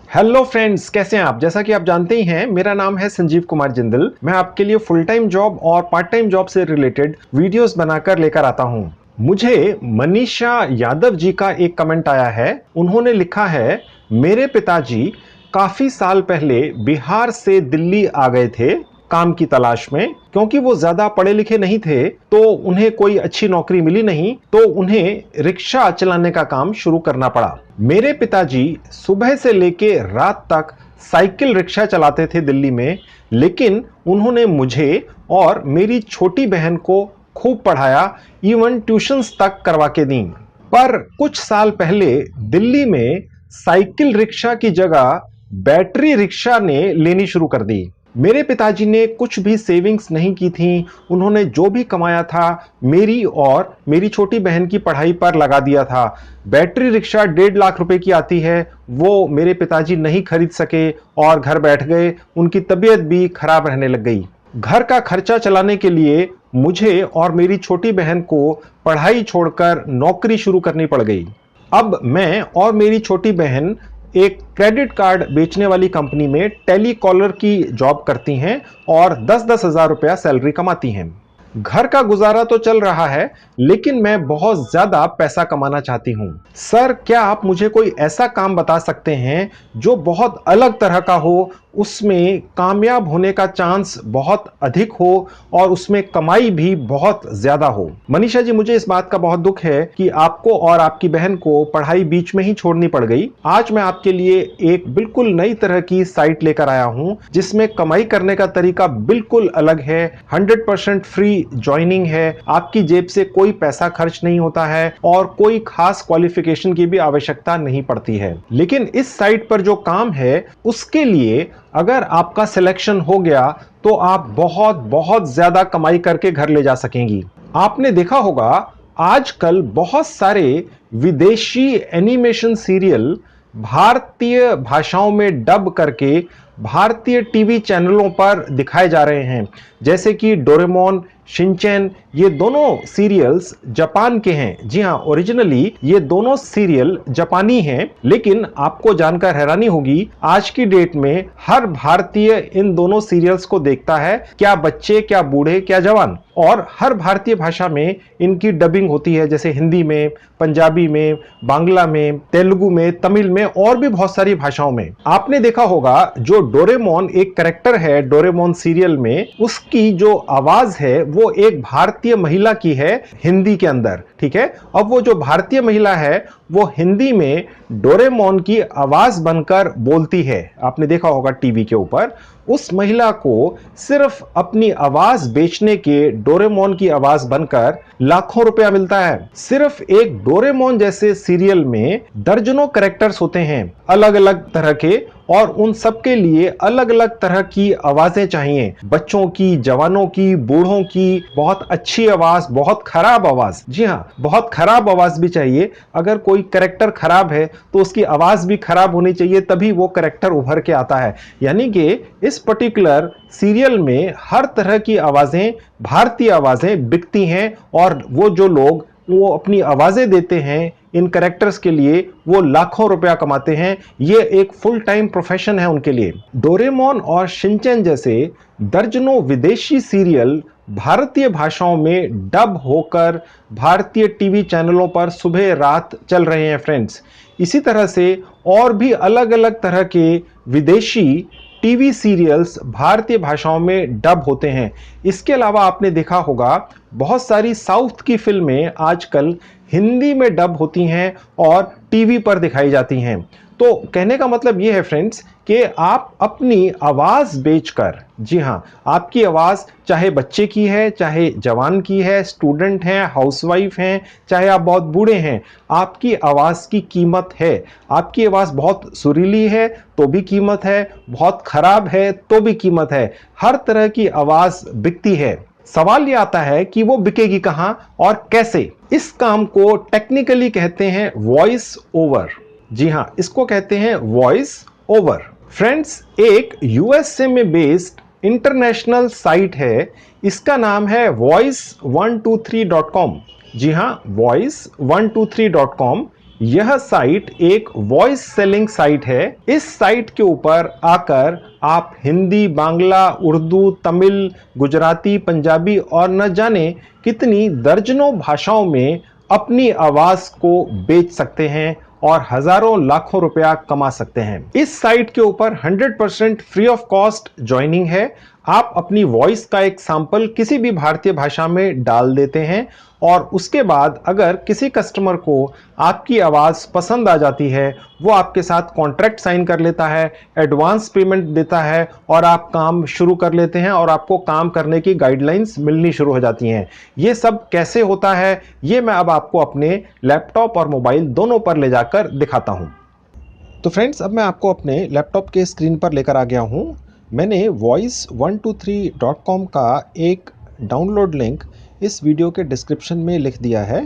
Hello friends, कैसे हैं आप। जैसा कि आप जानते ही हैं, मेरा नाम है संजीव कुमार जिंदल। मैं आपके लिए फुल टाइम जॉब और पार्ट टाइम जॉब से रिलेटेड वीडियोस बनाकर लेकर आता हूं। मुझे मनीषा यादव जी का एक कमेंट आया है। उन्होंने लिखा है, मेरे पिताजी काफी साल पहले बिहार से दिल्ली आ गए थे काम की तलाश में। क्योंकि वो ज्यादा पढ़े लिखे नहीं थे तो उन्हें कोई अच्छी नौकरी मिली नहीं, तो उन्हें रिक्शा चलाने का काम शुरू करना पड़ा। मेरे पिताजी सुबह से लेके रात तक साइकिल रिक्शा चलाते थे दिल्ली में, लेकिन उन्होंने मुझे और मेरी छोटी बहन को खूब पढ़ाया, इवन ट्यूशंस तक करवा के दी। पर कुछ साल पहले दिल्ली में साइकिल रिक्शा की जगह बैटरी रिक्शा ने लेनी शुरू कर दी। मेरे पिताजी ने कुछ भी सेविंग्स नहीं की थी। उन्होंने जो भी कमाया था मेरी और मेरी छोटी बहन की पढ़ाई पर लगा दिया था। बैटरी रिक्शा 1.5 लाख रुपए की आती है, वो मेरे पिताजी नहीं खरीद सके और घर बैठ गए। उनकी तबीयत भी खराब रहने लग गई। घर का खर्चा चलाने के लिए मुझे और मेरी छोटी बहन को पढ़ाई छोड़कर नौकरी शुरू करनी पड़ गई। अब मैं और मेरी छोटी बहन एक क्रेडिट कार्ड बेचने वाली कंपनी में टेली कॉलर की जॉब करती हैं और 10-10 हजार रुपया सैलरी कमाती हैं। घर का गुजारा तो चल रहा है, लेकिन मैं बहुत ज्यादा पैसा कमाना चाहती हूं। सर, क्या आप मुझे कोई ऐसा काम बता सकते हैं जो बहुत अलग तरह का हो, उसमें कामयाब होने का चांस बहुत अधिक हो और उसमें कमाई भी बहुत ज्यादा हो। मनीषा जी, मुझे इस बात का बहुत दुख है कि आपको और आपकी बहन को पढ़ाई बीच में ही छोड़नी पड़ गई। आज मैं आपके लिए एक बिल्कुल नई तरह की साइट लेकर आया हूं, जिसमें कमाई करने का तरीका बिल्कुल अलग है। 100% फ्री ज्वाइनिंग है, आपकी जेब से कोई पैसा खर्च नहीं होता है और कोई खास क्वालिफिकेशन की भी आवश्यकता नहीं पड़ती है। लेकिन इस साइट पर जो काम है, उसके लिए अगर आपका सिलेक्शन हो गया तो आप बहुत बहुत ज्यादा कमाई करके घर ले जा सकेंगी। आपने देखा होगा, आजकल बहुत सारे विदेशी एनिमेशन सीरियल भारतीय भाषाओं में डब करके भारतीय टीवी चैनलों पर दिखाए जा रहे हैं। जैसे कि डोरेमोन, शिनचैन, ये दोनों सीरियल्स जापान के हैं। जी हां, ओरिजिनली ये दोनों सीरियल जापानी हैं, लेकिन आपको जानकर हैरानी होगी, आज की डेट में हर भारतीय इन दोनों सीरियल्स को देखता है, क्या बच्चे, क्या बूढ़े, क्या जवान। और हर भारतीय भाषा में इनकी डबिंग होती है, जैसे हिंदी में, पंजाबी में, बांग्ला में, तेलुगु में, तमिल में और भी बहुत सारी भाषाओं में। आपने देखा होगा, जो डोरेमोन एक कैरेक्टर है डोरेमोन सीरियल में, उसकी जो आवाज है वो एक भारतीय महिला की है हिंदी के अंदर। ठीक है, अब वो जो भारतीय महिला है वो हिंदी में डोरेमोन की आवाज बनकर बोलती है। आपने देखा होगा टीवी के ऊपर। उस महिला को सिर्फ अपनी आवाज बेचने के डोरेमोन की आवाज बनकर लाखों रुपया मिलता है। सिर्फ एक डोरेमोन जैसे सीरियल में दर्जनों कैरेक्टर्स होते हैं अलग अलग तरह के, और उन सबके लिए अलग अलग तरह की आवाजें चाहिए। बच्चों की, जवानों की, बूढ़ों की, बहुत अच्छी आवाज, बहुत खराब आवाज। जी हां, बहुत खराब आवाज भी चाहिए। अगर कोई कैरेक्टर खराब है तो उसकी आवाज भी खराब होनी चाहिए, तभी वो कैरेक्टर उभर के आता है। यानी कि इस पर्टिकुलर सीरियल में हर तरह की आवाजें, भारतीय आवाजें बिकती हैं, और वो जो लोग वो अपनी आवाजें देते हैं इन कैरेक्टर्स के लिए, वो लाखों रुपया कमाते हैं। ये एक फुल टाइम प्रोफेशन है उनके लिए। डोरेमोन और शिनचैन जैसे दर्जनों विदेशी सीरियल भारतीय भाषाओं में डब होकर भारतीय टीवी चैनलों पर सुबह रात चल रहे हैं फ्रेंड्स। इसी तरह से और भी अलग अलग तरह के विदेशी टीवी सीरियल्स भारतीय भाषाओं में डब होते हैं। इसके अलावा आपने देखा होगा, बहुत सारी साउथ की फिल्में आजकल हिंदी में डब होती हैं और टीवी पर दिखाई जाती हैं। तो कहने का मतलब यह है फ्रेंड्स कि आप अपनी आवाज बेचकर, जी हां, आपकी आवाज चाहे बच्चे की है, चाहे जवान की है, स्टूडेंट हैं, हाउसवाइफ हैं, चाहे आप बहुत बूढ़े हैं, आपकी आवाज की कीमत है। आपकी आवाज बहुत सुरीली है तो भी कीमत है, बहुत खराब है तो भी कीमत है। हर तरह की आवाज बिकती है। सवाल यह आता है कि वो बिकेगी कहां और कैसे। इस काम को टेक्निकली कहते हैं वॉइस ओवर। जी हां, इसको कहते हैं वॉइस ओवर। फ्रेंड्स, एक यूएसए में बेस्ड इंटरनेशनल साइट है, इसका नाम है voice123.com। जी हां, voice123.com। यह साइट एक वॉइस सेलिंग साइट है। इस साइट के ऊपर आकर आप हिंदी, बांग्ला, उर्दू, तमिल, गुजराती, पंजाबी और न जाने कितनी दर्जनों भाषाओं में अपनी आवाज को बेच सकते हैं और हजारों लाखों रुपया कमा सकते हैं। इस साइट के ऊपर 100% फ्री ऑफ कॉस्ट ज्वाइनिंग है। आप अपनी वॉइस का एक सैंपल किसी भी भारतीय भाषा में डाल देते हैं और उसके बाद अगर किसी कस्टमर को आपकी आवाज पसंद आ जाती है, वो आपके साथ कॉन्ट्रैक्ट साइन कर लेता है, एडवांस पेमेंट देता है और आप काम शुरू कर लेते हैं और आपको काम करने की गाइडलाइंस मिलनी शुरू हो जाती हैं। ये सब कैसे होता है, ये मैं अब आपको अपने लैपटॉप और मोबाइल दोनों पर ले जाकर दिखाता हूं। तो फ्रेंड्स, अब मैं आपको अपने लैपटॉप के स्क्रीन पर लेकर आ गया हूं। मैंने voice123.com का एक डाउनलोड लिंक इस वीडियो के डिस्क्रिप्शन में लिख दिया है।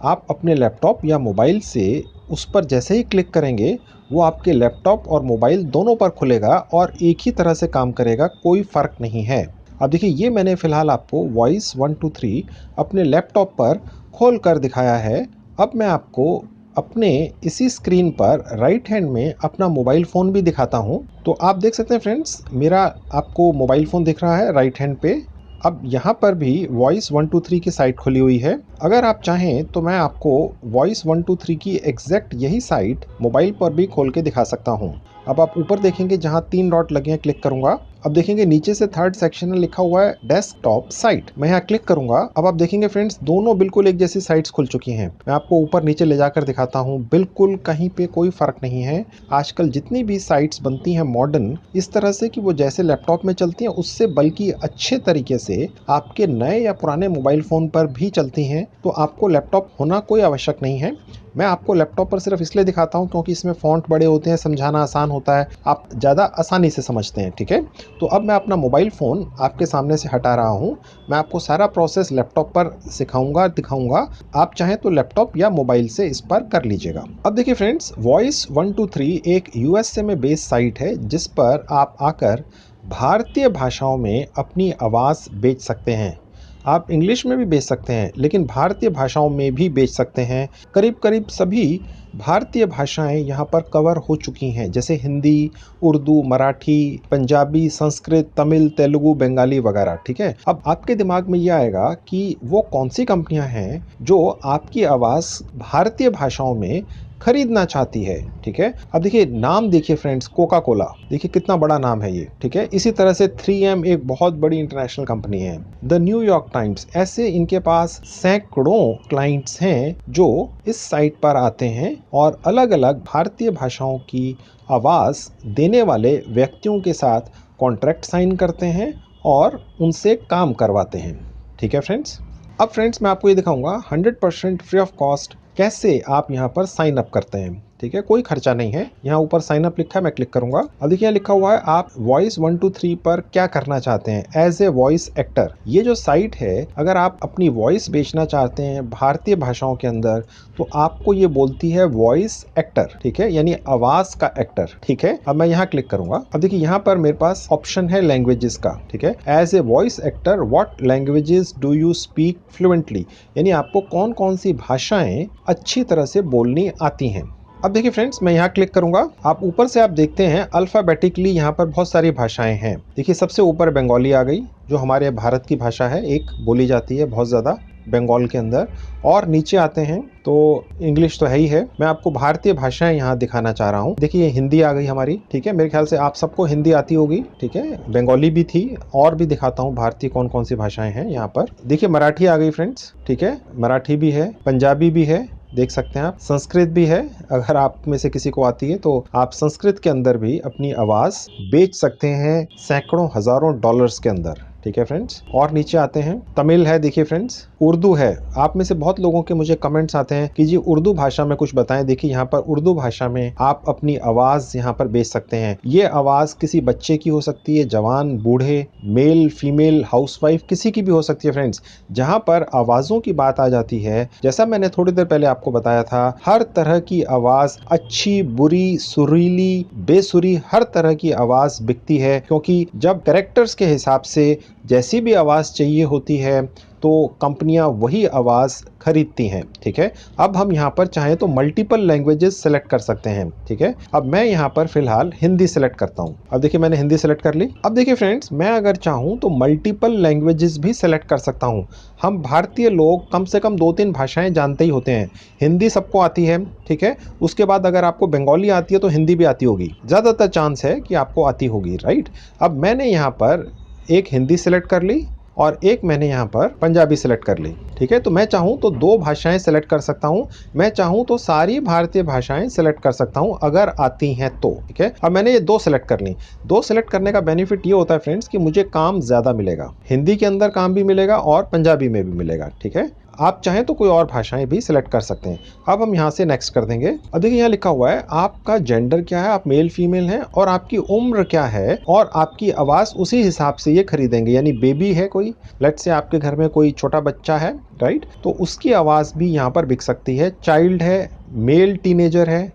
आप अपने लैपटॉप या मोबाइल से उस पर जैसे ही क्लिक करेंगे, वो आपके लैपटॉप और मोबाइल दोनों पर खुलेगा और एक ही तरह से काम करेगा, कोई फ़र्क नहीं है। अब देखिए, ये मैंने फ़िलहाल आपको voice123 अपने लैपटॉप पर खोल कर दिखाया है। अब मैं आपको अपने इसी स्क्रीन पर राइट हैंड में अपना मोबाइल फ़ोन भी दिखाता हूँ। तो आप देख सकते हैं फ्रेंड्स, मेरा आपको मोबाइल फ़ोन दिख रहा है राइट हैंड पे। अब यहाँ पर भी voice123 की साइट खुली हुई है। अगर आप चाहें तो मैं आपको voice123 की एग्जैक्ट यही साइट मोबाइल पर भी खोल के दिखा सकता हूँ। अब आप ऊपर देखेंगे जहाँ 3 डॉट लगे हैं, क्लिक करूंगा। अब देखेंगे नीचे से थर्ड सेक्शन में लिखा हुआ है डेस्कटॉप साइट। मैं यहाँ क्लिक करूंगा। अब आप देखेंगे फ्रेंड्स, दोनों बिल्कुल एक जैसी साइट्स खुल चुकी हैं। मैं आपको ऊपर नीचे ले जाकर दिखाता हूँ, बिल्कुल कहीं पे कोई फर्क नहीं है। आजकल जितनी भी साइट्स बनती हैं मॉडर्न, इस तरह से कि वो जैसे लैपटॉप में चलती हैं उससे बल्कि अच्छे तरीके से आपके नए या पुराने मोबाइल फ़ोन पर भी चलती हैं। तो आपको लैपटॉप होना कोई आवश्यक नहीं है। मैं आपको लैपटॉप पर सिर्फ इसलिए दिखाता हूं क्योंकि इसमें फ़ॉन्ट बड़े होते हैं, समझाना आसान होता है, आप ज़्यादा आसानी से समझते हैं। ठीक है, तो अब मैं अपना मोबाइल फ़ोन आपके सामने से हटा रहा हूं। मैं आपको सारा प्रोसेस लैपटॉप पर सिखाऊंगा, दिखाऊंगा। आप चाहें तो लैपटॉप या मोबाइल से इस पर कर लीजिएगा। अब देखिए फ्रेंड्स, voice123 एक USA में बेस्ड साइट है जिस पर आप आकर भारतीय भाषाओं में अपनी आवाज़ बेच सकते हैं। आप इंग्लिश में भी बेच सकते हैं, लेकिन भारतीय भाषाओं में भी बेच सकते हैं। करीब करीब सभी भारतीय भाषाएं यहाँ पर कवर हो चुकी हैं, जैसे हिंदी, उर्दू, मराठी, पंजाबी, संस्कृत, तमिल, तेलुगु, बंगाली वगैरह। ठीक है, अब आपके दिमाग में ये आएगा कि वो कौन सी कंपनियां हैं जो आपकी आवाज़ भारतीय भाषाओं में खरीदना चाहती है। ठीक है, अब देखिए नाम देखिए फ्रेंड्स, कोका कोला, देखिए कितना बड़ा नाम है ये। ठीक है, इसी तरह से 3M एक बहुत बड़ी इंटरनेशनल कंपनी है। द न्यूयॉर्क टाइम्स, ऐसे इनके पास सैकड़ों क्लाइंट्स हैं जो इस साइट पर आते हैं और अलग अलग भारतीय भाषाओं की आवाज़ देने वाले व्यक्तियों के साथ कॉन्ट्रैक्ट साइन करते हैं और उनसे काम करवाते हैं। ठीक है फ्रेंड्स, अब फ्रेंड्स मैं आपको ये दिखाऊंगा 100% फ्री ऑफ कॉस्ट कैसे आप यहाँ पर साइन अप करते हैं। ठीक है, कोई खर्चा नहीं है। यहाँ ऊपर साइन अप लिखा है, मैं क्लिक करूंगा। अब देखिए यहाँ लिखा हुआ है आप voice123 पर क्या करना चाहते हैं एज ए वॉइस एक्टर। ये जो साइट है, अगर आप अपनी वॉइस बेचना चाहते हैं भारतीय भाषाओं के अंदर, तो आपको ये बोलती है वॉइस एक्टर। ठीक है, यानी आवाज का एक्टर। ठीक है, अब मैं यहाँ क्लिक करूंगा। अब देखिए यहाँ पर मेरे पास ऑप्शन है लैंग्वेजेस का। ठीक है, as a voice actor what languages do you speak fluently, यानी आपको कौन कौन सी भाषाएं अच्छी तरह से बोलनी आती हैं। अब देखिए फ्रेंड्स, मैं यहाँ क्लिक करूंगा। आप ऊपर से आप देखते हैं अल्फाबेटिकली यहाँ पर बहुत सारी भाषाएं हैं। देखिए सबसे ऊपर बंगाली आ गई, जो हमारे भारत की भाषा है, एक बोली जाती है बहुत ज़्यादा बंगाल के अंदर। और नीचे आते हैं तो इंग्लिश तो है ही है। मैं आपको भारतीय भाषाएं यहाँ दिखाना चाह रहा हूँ। देखिए हिंदी आ गई हमारी। ठीक है, मेरे ख्याल से आप सबको हिंदी आती होगी। ठीक है, बंगाली भी थी, और भी दिखाता हूँ भारतीय कौन कौन सी भाषाएं हैं यहाँ पर। देखिए मराठी आ गई फ्रेंड्स। ठीक है, मराठी भी है, पंजाबी भी है, देख सकते हैं आप, संस्कृत भी है। अगर आप में से किसी को आती है तो आप संस्कृत के अंदर भी अपनी आवाज बेच सकते हैं सैकड़ों हजारों डॉलर्स के अंदर। ठीक है फ्रेंड्स, और नीचे आते हैं, तमिल है, देखिए फ्रेंड्स, उर्दू है। आप में से बहुत लोगों के मुझे कमेंट्स आते हैं कि जी उर्दू भाषा में कुछ बताएं। देखिए यहाँ पर उर्दू भाषा में आप अपनी आवाज यहाँ पर बेच सकते हैं। ये आवाज किसी बच्चे की हो सकती है, जवान, बूढ़े, मेल, फीमेल, हाउसवाइफ, किसी की भी हो सकती है फ्रेंड्स। जहाँ पर आवाजों की बात आ जाती है, जैसा मैंने थोड़ी देर पहले आपको बताया था, हर तरह की आवाज, अच्छी, बुरी, सुरीली, बेसुरी, हर तरह की आवाज बिकती है। क्योंकि जब कैरेक्टर्स के हिसाब से जैसी भी आवाज चाहिए होती है तो कंपनियां वही आवाज़ खरीदती हैं। ठीक है, अब हम यहाँ पर चाहें तो मल्टीपल लैंग्वेजेस सेलेक्ट कर सकते हैं। ठीक है, अब मैं यहाँ पर फिलहाल हिंदी सेलेक्ट करता हूँ। अब देखिए मैंने हिंदी सेलेक्ट कर ली। अब देखिए फ्रेंड्स, मैं अगर चाहूँ तो मल्टीपल लैंग्वेजेस भी सेलेक्ट कर सकता हूँ। हम भारतीय लोग कम से कम 2-3 भाषाएं जानते ही होते हैं। हिंदी सबको आती है, ठीक है, उसके बाद अगर आपको बंगाली आती है तो हिंदी भी आती होगी, ज़्यादातर चांस है कि आपको आती होगी, राइट। अब मैंने यहाँ पर एक हिंदी सेलेक्ट कर ली और एक मैंने यहाँ पर पंजाबी सेलेक्ट कर ली। ठीक है, तो मैं चाहूँ तो 2 भाषाएं सेलेक्ट कर सकता हूँ, मैं चाहूँ तो सारी भारतीय भाषाएं सेलेक्ट कर सकता हूँ अगर आती हैं तो। ठीक है, अब मैंने ये 2 सेलेक्ट कर ली। 2 सेलेक्ट करने का बेनिफिट ये होता है फ्रेंड्स कि मुझे काम ज़्यादा मिलेगा, हिंदी के अंदर काम भी मिलेगा और पंजाबी में भी मिलेगा। ठीक है, आप चाहें तो कोई और भाषाएं भी सिलेक्ट कर सकते हैं। अब हम यहाँ से नेक्स्ट कर देंगे। अब देखिए यहाँ लिखा हुआ है आपका जेंडर क्या है, आप मेल फीमेल हैं, और आपकी उम्र क्या है, और आपकी आवाज़ उसी हिसाब से ये खरीदेंगे। यानी बेबी है कोई, लेट्स से आपके घर में कोई छोटा बच्चा है, राइट, तो उसकी आवाज़ भी यहाँ पर बिक सकती है। चाइल्ड है, मेल टीनेजर है,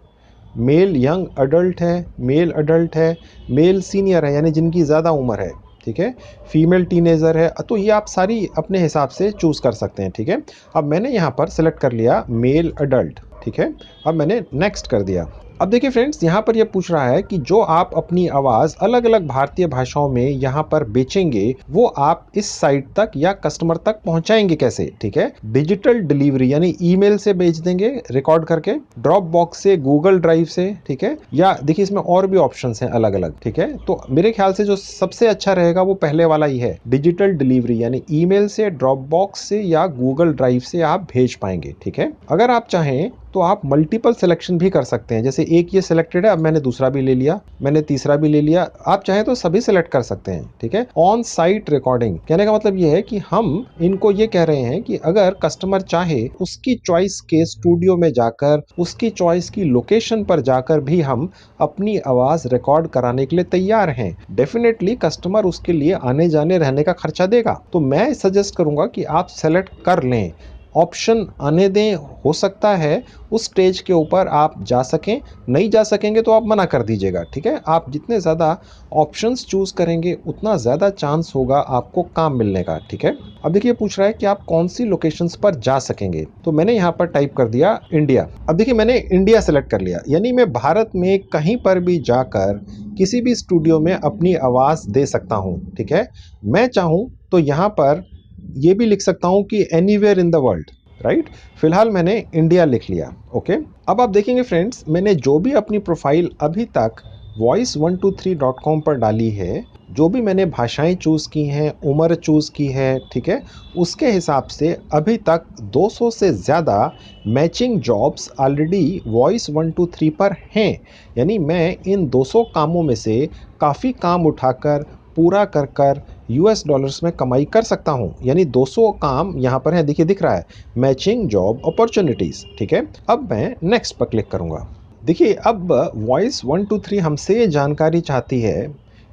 मेल यंग अडल्ट है, मेल अडल्ट है, मेल सीनियर है यानी जिनकी ज़्यादा उम्र है, ठीक है, फीमेल टीनेजर है, तो ये आप सारी अपने हिसाब से चूज़ कर सकते हैं। ठीक है, अब मैंने यहाँ पर सेलेक्ट कर लिया मेल अडल्ट। ठीक है, अब मैंने नेक्स्ट कर दिया। अब देखिए फ्रेंड्स, यहाँ पर ये पूछ रहा है कि जो आप अपनी आवाज़ अलग अलग भारतीय भाषाओं में यहाँ पर बेचेंगे वो आप इस साइट तक या कस्टमर तक पहुँचाएंगे कैसे। ठीक है, डिजिटल डिलीवरी यानी ईमेल से भेज देंगे रिकॉर्ड करके, ड्रॉप बॉक्स से, गूगल ड्राइव से, ठीक है, या देखिए इसमें और भी ऑप्शंस हैं अलग अलग। ठीक है, तो मेरे ख्याल से जो सबसे अच्छा रहेगा वो पहले वाला ही है, डिजिटल डिलीवरी, यानी ईमेल से, ड्रॉप बॉक्स से या गूगल ड्राइव से आप भेज पाएंगे। ठीक है, अगर आप चाहें तो आप मल्टीपल सिलेक्शन भी कर सकते हैं, जैसे एक ये सिलेक्टेड है, अब मैंने दूसरा भी ले लिया, मैंने तीसरा भी ले लिया, आप चाहें तो सभी सिलेक्ट कर सकते हैं। ठीक है, ऑन साइट रिकॉर्डिंग कहने का मतलब ये है कि हम इनको ये कह रहे हैं कि अगर कस्टमर चाहे उसकी चॉइस के स्टूडियो में जाकर, उसकी चॉइस की लोकेशन पर जाकर भी हम अपनी आवाज़ रिकॉर्ड कराने के लिए तैयार हैं। डेफिनेटली कस्टमर उसके लिए आने जाने रहने का खर्चा देगा, तो मैं सजेस्ट करूंगा कि आप सेलेक्ट कर लें, ऑप्शन आने दें। हो सकता है उस स्टेज के ऊपर आप जा सकें, नहीं जा सकेंगे तो आप मना कर दीजिएगा। ठीक है, आप जितने ज़्यादा ऑप्शंस चूज़ करेंगे उतना ज़्यादा चांस होगा आपको काम मिलने का। ठीक है, अब देखिए पूछ रहा है कि आप कौन सी लोकेशंस पर जा सकेंगे, तो मैंने यहाँ पर टाइप कर दिया इंडिया। अब देखिए मैंने इंडिया सेलेक्ट कर लिया, यानी मैं भारत में कहीं पर भी जाकर किसी भी स्टूडियो में अपनी आवाज़ दे सकता हूँ। ठीक है, मैं चाहूँ तो यहाँ पर ये भी लिख सकता हूँ कि anywhere in the world, right. फिलहाल मैंने इंडिया लिख लिया। ओके, अब आप देखेंगे फ्रेंड्स, मैंने जो भी अपनी प्रोफाइल अभी तक voice123.com पर डाली है, जो भी मैंने भाषाएं चूज़ की हैं, उम्र चूज़ की है, ठीक है, उसके हिसाब से अभी तक 200 से ज़्यादा मैचिंग जॉब्स ऑलरेडी voice123 पर हैं। यानी मैं इन 200 कामों में से काफ़ी काम उठाकर पूरा कर कर US डॉलर्स में कमाई कर सकता हूं। यानी 200 काम यहां पर है, देखिए दिख रहा है मैचिंग जॉब अपॉर्चुनिटीज। ठीक है, अब मैं नेक्स्ट पर क्लिक करूंगा। देखिए अब voice123 हमसे ये जानकारी चाहती है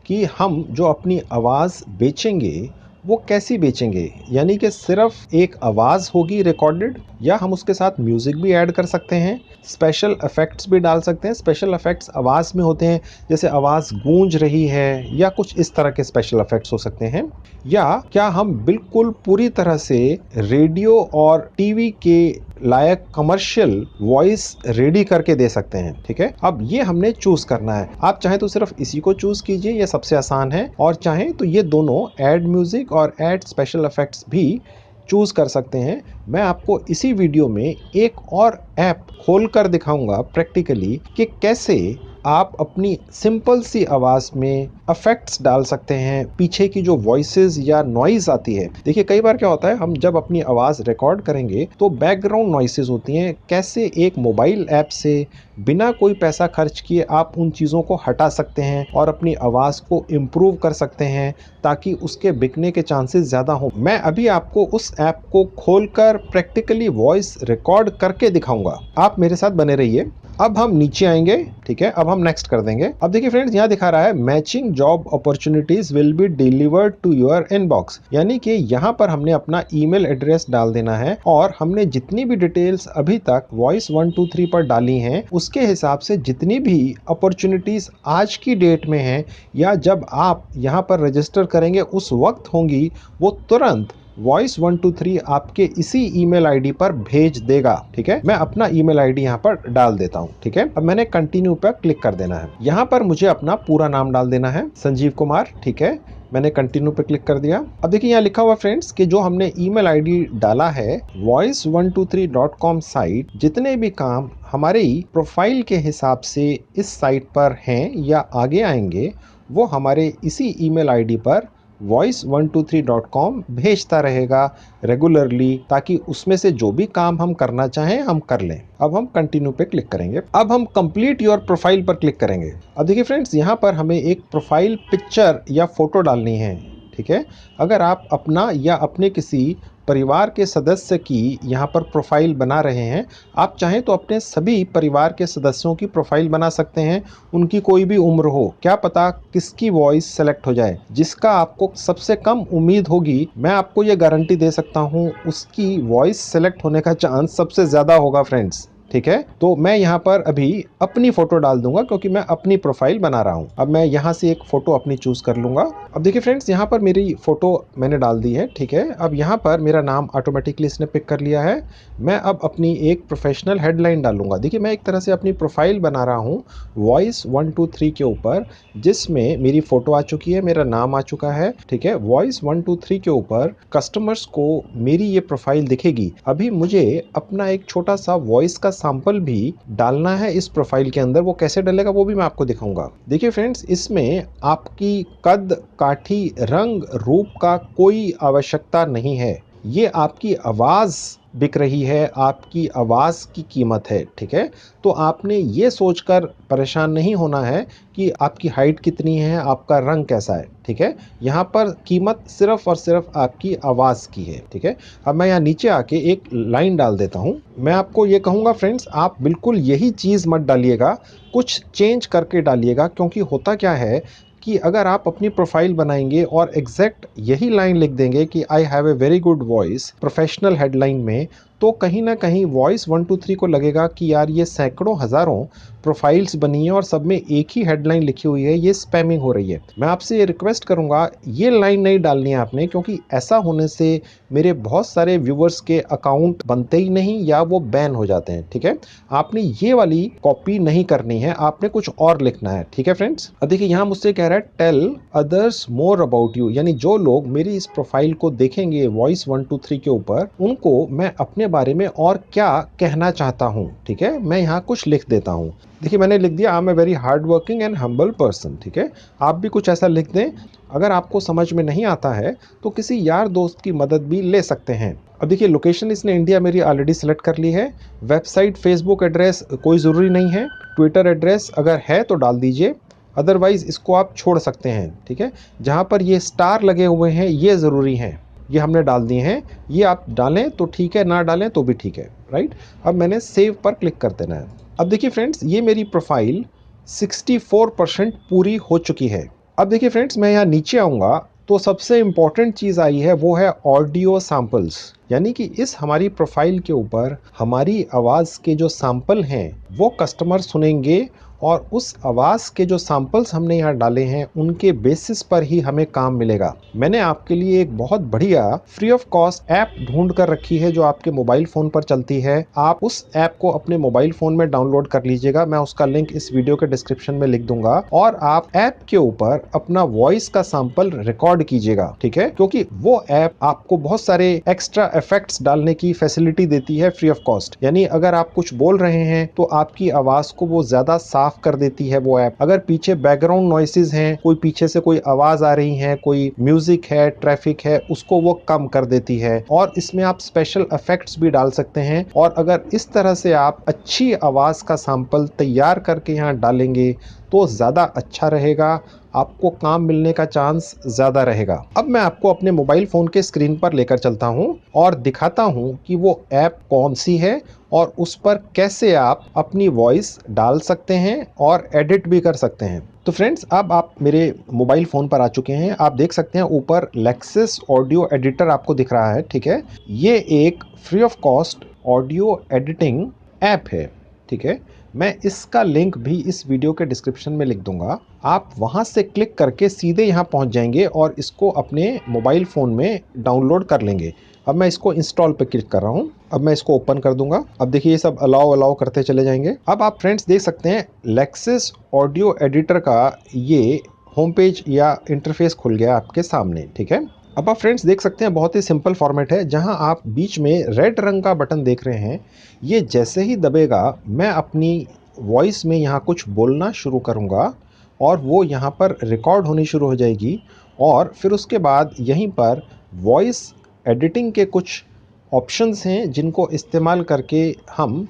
कि हम जो अपनी आवाज़ बेचेंगे वो कैसी बेचेंगे, यानी कि सिर्फ एक आवाज़ होगी रिकॉर्डेड, या हम उसके साथ म्यूज़िक भी ऐड कर सकते हैं, स्पेशल इफ़ेक्ट्स भी डाल सकते हैं। स्पेशल इफ़ेक्ट्स आवाज़ में होते हैं, जैसे आवाज़ गूंज रही है या कुछ इस तरह के स्पेशल इफ़ेक्ट्स हो सकते हैं। या क्या हम बिल्कुल पूरी तरह से रेडियो और टीवी के लायक कमर्शियल वॉइस रेडी करके दे सकते हैं। ठीक है, अब ये हमने चूज करना है। आप चाहें तो सिर्फ इसी को चूज कीजिए, ये सबसे आसान है, और चाहें तो ये दोनों ऐड म्यूजिक और ऐड स्पेशल इफेक्ट्स भी चूज कर सकते हैं। मैं आपको इसी वीडियो में एक और ऐप खोल कर दिखाऊंगा प्रैक्टिकली कि कैसे आप अपनी सिंपल सी आवाज़ में इफेक्ट्स डाल सकते हैं। पीछे की जो वॉइसेस या नॉइज़ आती है, देखिए कई बार क्या होता है, हम जब अपनी आवाज़ रिकॉर्ड करेंगे तो बैकग्राउंड नॉइसेस होती हैं। कैसे एक मोबाइल ऐप से बिना कोई पैसा खर्च किए आप उन चीज़ों को हटा सकते हैं और अपनी आवाज़ को इम्प्रूव कर सकते हैं ताकि उसके बिकने के चांसेस ज़्यादा हों। मैं अभी आपको उस ऐप को खोलकर प्रैक्टिकली वॉइस रिकॉर्ड करके दिखाऊंगा, आप मेरे साथ बने रहिए। अब हम नीचे आएंगे, ठीक है, अब हम नेक्स्ट कर देंगे। अब देखिए फ्रेंड्स, यहाँ दिखा रहा है matching job opportunities will be delivered to your inbox, यानी कि यहाँ पर हमने अपना ईमेल एड्रेस डाल देना है और हमने जितनी भी डिटेल्स अभी तक voice123 पर डाली हैं उसके हिसाब से जितनी भी अपॉर्चुनिटीज आज की डेट में हैं या जब आप यहाँ पर रजिस्टर करेंगे उस वक्त होंगी, वो तुरंत वॉइस 123 आपके इसी ईमेल आईडी पर भेज देगा। ठीक है, मैं अपना ईमेल आईडी यहाँ पर डाल देता हूँ। ठीक है, अब मैंने कंटिन्यू पर क्लिक कर देना है। यहाँ पर मुझे अपना पूरा नाम डाल देना है, संजीव कुमार। ठीक है, मैंने कंटिन्यू पे क्लिक कर दिया। अब देखिए यहाँ लिखा हुआ फ्रेंड्स कि जो हमने ईमेल आईडी डाला है voice123.com साइट, जितने भी काम हमारे प्रोफाइल के हिसाब से इस साइट पर हैं या आगे आएंगे, वो हमारे इसी ईमेल आईडी पर voice123.com भेजता रहेगा रेगुलरली, ताकि उसमें से जो भी काम हम करना चाहें हम कर लें। अब हम कंटिन्यू पे क्लिक करेंगे। अब हम कंप्लीट योर प्रोफाइल पर क्लिक करेंगे। अब देखिए फ्रेंड्स, यहाँ पर हमें एक प्रोफाइल पिक्चर या फोटो डालनी है। ठीक है, अगर आप अपना या अपने किसी परिवार के सदस्य की यहाँ पर प्रोफाइल बना रहे हैं, आप चाहें तो अपने सभी परिवार के सदस्यों की प्रोफाइल बना सकते हैं। उनकी कोई भी उम्र हो, क्या पता किसकी वॉइस सेलेक्ट हो जाए। जिसका आपको सबसे कम उम्मीद होगी, मैं आपको ये गारंटी दे सकता हूँ उसकी वॉइस सेलेक्ट होने का चांस सबसे ज़्यादा होगा फ्रेंड्स। ठीक है, तो मैं यहाँ पर अभी अपनी फोटो डाल दूंगा क्योंकि मैं अपनी प्रोफाइल बना रहा हूँ। अब मैं यहाँ से एक फोटो अपनी चूज कर लूंगा। अब देखिए फ्रेंड्स, यहाँ पर मेरी फोटो मैंने डाल दी है। ठीक है, अब यहाँ पर मेरा नाम ऑटोमेटिकली इसने पिक कर लिया है। मैं अब अपनी एक प्रोफेशनल हेडलाइन डालूंगा। देखिए मैं एक तरह से अपनी प्रोफाइल बना रहा हूँ voice123 के ऊपर, जिसमें मेरी फोटो आ चुकी है, मेरा नाम आ चुका है। ठीक है, voice123 के ऊपर कस्टमर्स को मेरी ये प्रोफाइल दिखेगी। अभी मुझे अपना एक छोटा सा वॉइस का सैंपल भी डालना है इस प्रोफाइल के अंदर। वो कैसे डलेगा वो भी मैं आपको दिखाऊंगा। देखिए फ्रेंड्स, इसमें आपकी कद, काठी, रंग, रूप का कोई आवश्यकता नहीं है। ये आपकी आवाज़ बिक रही है, आपकी आवाज़ की कीमत है। ठीक है, तो आपने ये सोचकर परेशान नहीं होना है कि आपकी हाइट कितनी है, आपका रंग कैसा है। ठीक है, यहाँ पर कीमत सिर्फ और सिर्फ आपकी आवाज़ की है। ठीक है, अब मैं यहाँ नीचे आके एक लाइन डाल देता हूँ। मैं आपको ये कहूँगा फ्रेंड्स, आप बिल्कुल यही चीज़ मत डालिएगा, कुछ चेंज करके डालिएगा। क्योंकि होता क्या है कि अगर आप अपनी प्रोफाइल बनाएंगे और एग्जैक्ट यही लाइन लिख देंगे कि I have a very good voice professional headline में, तो कहीं ना कहीं voice123 को लगेगा कि यार ये सैकड़ों हज़ारों प्रोफाइल्स बनी है और सब में एक ही हेडलाइन लिखी हुई है, ये स्पैमिंग हो रही है। मैं आपसे ये रिक्वेस्ट करूंगा, ये लाइन नहीं डालनी है आपने, क्योंकि ऐसा होने से मेरे बहुत सारे व्यूवर्स के अकाउंट बनते ही नहीं या वो बैन हो जाते हैं। ठीक है, आपने ये वाली कॉपी नहीं करनी है, आपने कुछ और लिखना है। ठीक है फ्रेंड्स, अब देखिए यहाँ मुझसे कह रहा है tell others more about you, यानी जो लोग मेरी इस प्रोफाइल को देखेंगे voice123 के ऊपर, उनको मैं अपने बारे में और क्या कहना चाहता हूँ। ठीक है, मैं यहाँ कुछ लिख देता हूँ। देखिए मैंने लिख दिया, I am a very hard working and humble person. ठीक है, आप भी कुछ ऐसा लिख दें। अगर आपको समझ में नहीं आता है तो किसी यार दोस्त की मदद भी ले सकते हैं। अब देखिए लोकेशन इसने इंडिया मेरी ऑलरेडी सिलेक्ट कर ली है। वेबसाइट, फेसबुक एड्रेस कोई ज़रूरी नहीं है। ट्विटर एड्रेस अगर है तो डाल दीजिए, अदरवाइज़ इसको आप छोड़ सकते हैं। ठीक है, जहाँ पर ये स्टार लगे हुए हैं ये ज़रूरी हैं, ये हमने डाल दिए हैं, ये आप डालें तो ठीक है, ना डालें तो भी ठीक है। राइट, अब मैंने सेव पर क्लिक कर देना है। अब देखिए फ्रेंड्स, ये मेरी प्रोफाइल 64% पूरी हो चुकी है। अब देखिए फ्रेंड्स, मैं यहाँ नीचे आऊँगा तो सबसे इम्पॉर्टेंट चीज़ आई है, वो है ऑडियो सैम्पल्स। यानी कि इस हमारी प्रोफाइल के ऊपर हमारी आवाज़ के जो सैंपल हैं वो कस्टमर सुनेंगे, और उस आवाज़ के जो सैंपल्स हमने यहाँ डाले हैं उनके बेसिस पर ही हमें काम मिलेगा। मैंने आपके लिए एक बहुत बढ़िया फ्री ऑफ कॉस्ट ऐप ढूंढ कर रखी है जो आपके मोबाइल फ़ोन पर चलती है। आप उस ऐप को अपने मोबाइल फ़ोन में डाउनलोड कर लीजिएगा, मैं उसका लिंक इस वीडियो के डिस्क्रिप्शन में लिख दूंगा, और आप ऐप के ऊपर अपना वॉइस का सैंपल रिकॉर्ड कीजिएगा। ठीक है, क्योंकि वो ऐप आपको बहुत सारे एक्स्ट्रा इफेक्ट्स डालने की फैसिलिटी देती है फ्री ऑफ कॉस्ट। यानी अगर आप कुछ बोल रहे हैं तो आपकी आवाज़ को वो ज़्यादा साफ कर देती है वो ऐप। अगर पीछे बैकग्राउंड नॉइसेस हैं, कोई पीछे से कोई आवाज आ रही है, कोई म्यूजिक है, ट्रैफिक है, उसको वो कम कर देती है। और इसमें आप स्पेशल इफेक्ट्स भी डाल सकते हैं। और अगर इस तरह से आप अच्छी आवाज का सैंपल तैयार करके यहाँ डालेंगे तो ज़्यादा अच्छा रहेगा, आपको काम मिलने का चांस ज़्यादा रहेगा। अब मैं आपको अपने मोबाइल फ़ोन के स्क्रीन पर लेकर चलता हूँ और दिखाता हूँ कि वो ऐप कौन सी है और उस पर कैसे आप अपनी वॉइस डाल सकते हैं और एडिट भी कर सकते हैं। तो फ्रेंड्स, अब आप मेरे मोबाइल फ़ोन पर आ चुके हैं। आप देख सकते हैं ऊपर लेक्सिस ऑडियो एडिटर आपको दिख रहा है। ठीक है, ये एक free of cost audio editing app है। ठीक है, मैं इसका लिंक भी इस वीडियो के डिस्क्रिप्शन में लिख दूंगा। आप वहाँ से क्लिक करके सीधे यहाँ पहुँच जाएंगे और इसको अपने मोबाइल फ़ोन में डाउनलोड कर लेंगे। अब मैं इसको इंस्टॉल पे क्लिक कर रहा हूँ। अब मैं इसको ओपन कर दूंगा। अब देखिए ये सब अलाउ अलाउ करते चले जाएंगे। अब आप फ्रेंड्स देख सकते हैं लेक्सिस ऑडियो एडिटर का ये होम पेज या इंटरफेस खुल गया आपके सामने, ठीक है। अब आप फ्रेंड्स देख सकते हैं बहुत ही सिंपल फॉर्मेट है। जहां आप बीच में रेड रंग का बटन देख रहे हैं, ये जैसे ही दबेगा मैं अपनी वॉइस में यहाँ कुछ बोलना शुरू करूँगा और वो यहाँ पर रिकॉर्ड होनी शुरू हो जाएगी। और फिर उसके बाद यहीं पर वॉइस एडिटिंग के कुछ ऑप्शंस हैं जिनको इस्तेमाल करके हम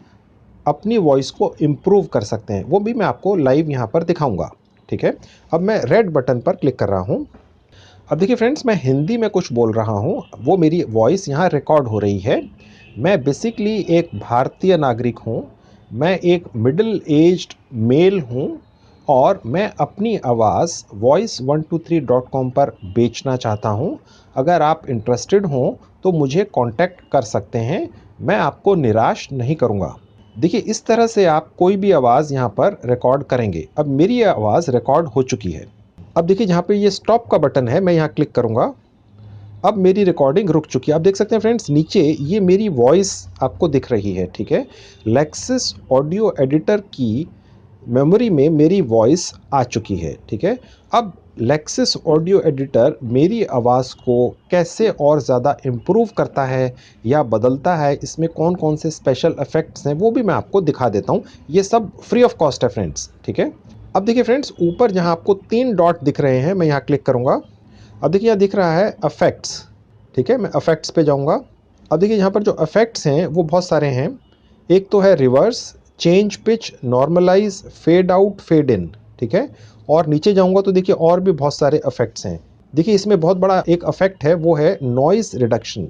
अपनी वॉइस को इम्प्रूव कर सकते हैं। वो भी मैं आपको लाइव यहाँ पर दिखाऊंगा, ठीक है। अब मैं रेड बटन पर क्लिक कर रहा हूँ। अब देखिए फ्रेंड्स, मैं हिंदी में कुछ बोल रहा हूँ, वो मेरी वॉइस यहाँ रिकॉर्ड हो रही है। मैं बेसिकली एक भारतीय नागरिक हूँ, मैं एक मिडिल एज्ड मेल हूँ और मैं अपनी आवाज़ voice123.com पर बेचना चाहता हूँ। अगर आप इंटरेस्टेड हों तो मुझे कांटेक्ट कर सकते हैं, मैं आपको निराश नहीं करूँगा। देखिए इस तरह से आप कोई भी आवाज़ यहाँ पर रिकॉर्ड करेंगे। अब मेरी आवाज़ रिकॉर्ड हो चुकी है। अब देखिए जहाँ पे ये स्टॉप का बटन है, मैं यहाँ क्लिक करूँगा। अब मेरी रिकॉर्डिंग रुक चुकी है। आप देख सकते हैं फ्रेंड्स, नीचे ये मेरी वॉइस आपको दिख रही है, ठीक है। लेक्सिस ऑडियो एडिटर की मेमोरी में मेरी वॉइस आ चुकी है, ठीक है। अब लेक्सिस ऑडियो एडिटर मेरी आवाज़ को कैसे और ज़्यादा इम्प्रूव करता है या बदलता है, इसमें कौन कौन से स्पेशल इफ़ेक्ट्स हैं, वो भी मैं आपको दिखा देता हूँ। ये सब फ्री ऑफ कॉस्ट है फ्रेंड्स, ठीक है। अब देखिए फ्रेंड्स, ऊपर जहाँ आपको 3 डॉट दिख रहे हैं, मैं यहाँ क्लिक करूँगा। अब देखिए यहाँ दिख रहा है इफेक्ट्स, ठीक है। मैं इफेक्ट्स पे जाऊँगा। अब देखिए यहाँ पर जो इफेक्ट्स हैं वो बहुत सारे हैं। एक तो है reverse, change pitch, normalise, fade out, fade in, ठीक है। और नीचे जाऊँगा तो देखिए और भी बहुत सारे इफेक्ट्स हैं। देखिए इसमें बहुत बड़ा एक इफेक्ट है, वो है नॉइज़ रिडक्शन।